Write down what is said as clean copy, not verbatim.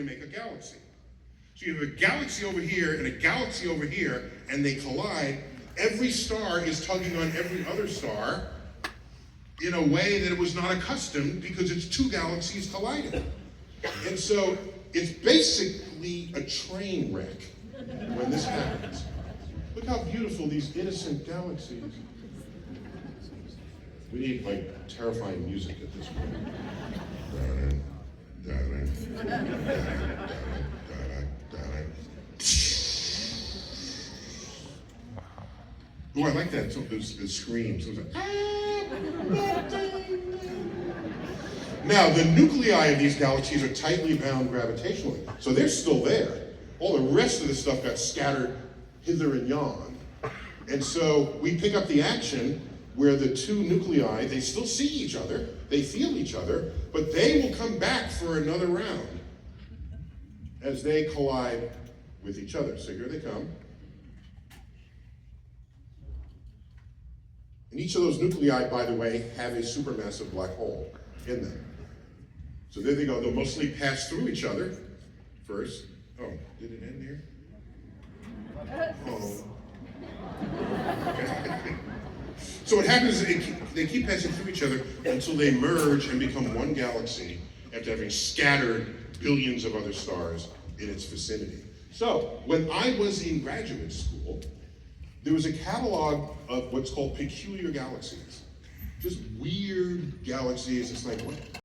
to make a galaxy. So you have a galaxy over here and a galaxy over here, and they collide. Every star is tugging on every other star in a way that it was not accustomed, because it's two galaxies colliding. And so it's basically a train wreck when this happens. Look how beautiful these innocent galaxies. We need like terrifying music at this point. Oh, I like that. The screams. Now, the nuclei of these galaxies are tightly bound gravitationally, so they're still there. All the rest of the stuff got scattered hither and yon. And so we pick up the action where the two nuclei, they still see each other, they feel each other, but they will come back for another round as they collide with each other. So here they come. And each of those nuclei, by the way, have a supermassive black hole in them. So there they go. They'll mostly pass through each other first. Oh, did it end here? Oh. Okay. So what happens is they keep passing through each other until they merge and become one galaxy after having scattered billions of other stars in its vicinity. So when I was in graduate school, there was a catalog of what's called peculiar galaxies. Just weird galaxies. It's like, what?